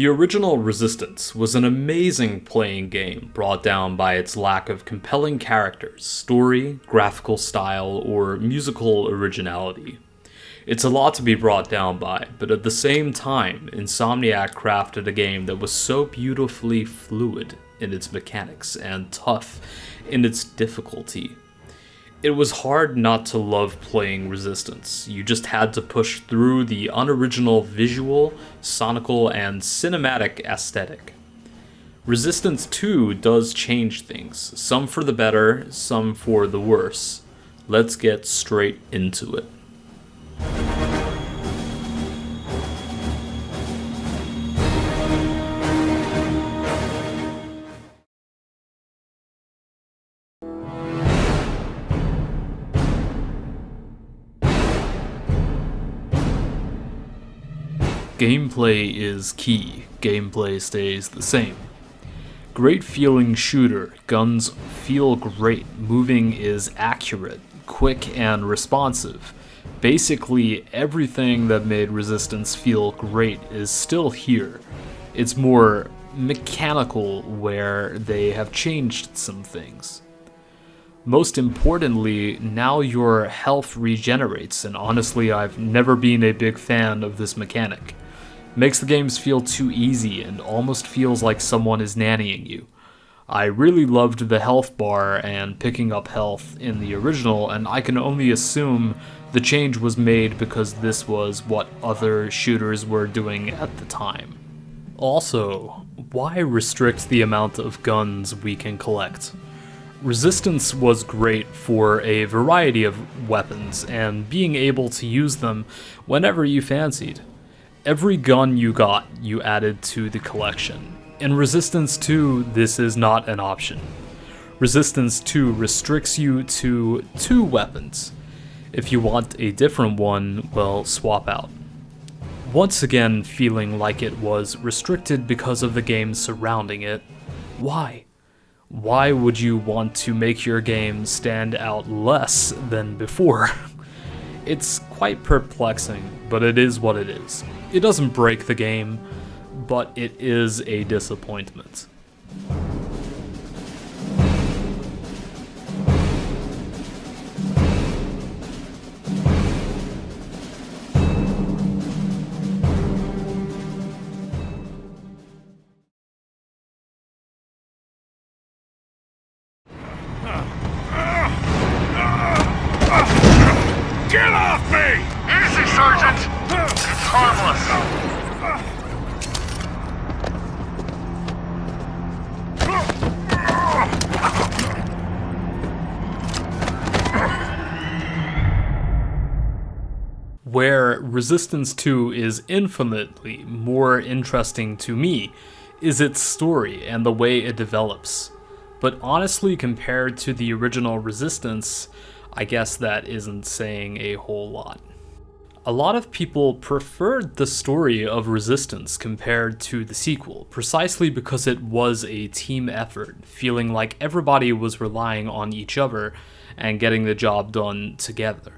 The original Resistance was an amazing playing game brought down by its lack of compelling characters, story, graphical style, or musical originality. It's a lot to be brought down by, but at the same time, Insomniac crafted a game that was so beautifully fluid in its mechanics and tough in its difficulty. It was hard not to love playing Resistance. You just had to push through the unoriginal visual, sonical, and cinematic aesthetic. Resistance 2 does change things, some for the better, some for the worse. Let's get straight into it. Gameplay is key. Gameplay stays the same. Great feeling shooter. Guns feel great. Moving is accurate, quick, and responsive. Basically, everything that made Resistance feel great is still here. It's more mechanical where they have changed some things. Most importantly, now your health regenerates, and honestly, I've never been a big fan of this mechanic. Makes the games feel too easy and almost feels like someone is nannying you. I really loved the health bar and picking up health in the original, and I can only assume the change was made because this was what other shooters were doing at the time. Also, why restrict the amount of guns we can collect? Resistance was great for a variety of weapons and being able to use them whenever you fancied. Every gun you got, you added to the collection. In Resistance 2, this is not an option. Resistance 2 restricts you to 2 weapons. If you want a different one, well, swap out. Once again, feeling like it was restricted because of the games surrounding it. Why? Why would you want to make your game stand out less than before? It's quite perplexing, but it is what it is. It doesn't break the game, but it is a disappointment. Get off me! Easy, Sergeant! It's harmless. Where Resistance 2 is infinitely more interesting to me is its story and the way it develops. But honestly, compared to the original Resistance, I guess that isn't saying a whole lot. A lot of people preferred the story of Resistance compared to the sequel, precisely because it was a team effort, feeling like everybody was relying on each other and getting the job done together.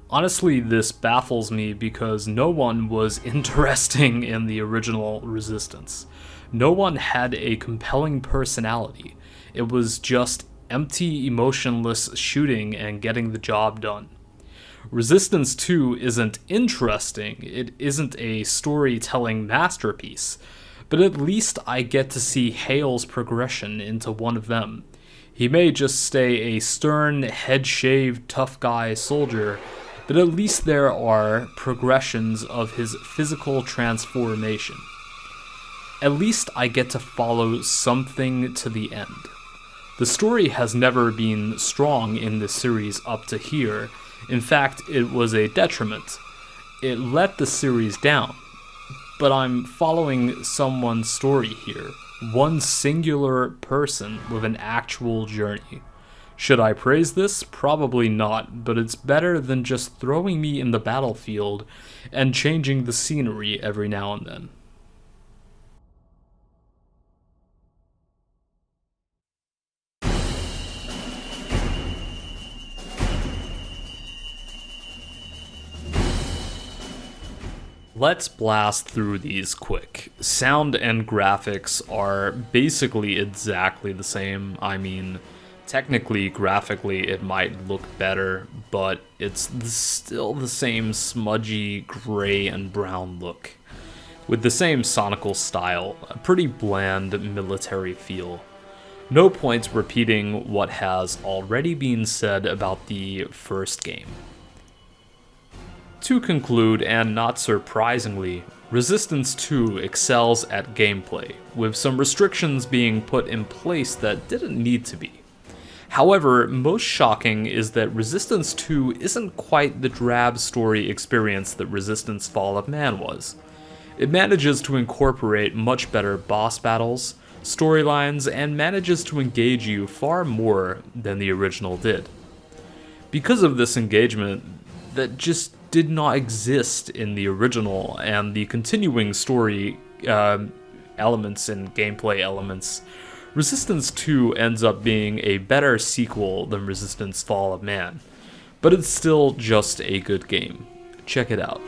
Honestly, this baffles me because no one was interesting in the original Resistance. No one had a compelling personality. It was just empty, emotionless shooting and getting the job done. Resistance 2 isn't interesting, it isn't a storytelling masterpiece, but at least I get to see Hale's progression into one of them. He may just stay a stern, head-shaved, tough guy soldier, but at least there are progressions of his physical transformation. At least I get to follow something to the end. The story has never been strong in this series up to here. In fact, it was a detriment. It let the series down. But I'm following someone's story here. One singular person with an actual journey. Should I praise this? Probably not, but it's better than just throwing me in the battlefield and changing the scenery every now and then. Let's blast through these quick. Sound and graphics are basically exactly the same. I mean, technically, graphically, it might look better, but it's still the same smudgy gray and brown look, with the same sonical style, a pretty bland military feel. No points repeating what has already been said about the first game. To conclude, and not surprisingly, Resistance 2 excels at gameplay, with some restrictions being put in place that didn't need to be. However, most shocking is that Resistance 2 isn't quite the drab story experience that Resistance Fall of Man was. It manages to incorporate much better boss battles, storylines, and manages to engage you far more than the original did. Because of this engagement that just did not exist in the original, and the continuing story elements and gameplay elements, Resistance 2 ends up being a better sequel than Resistance Fall of Man, but it's still just a good game. Check it out.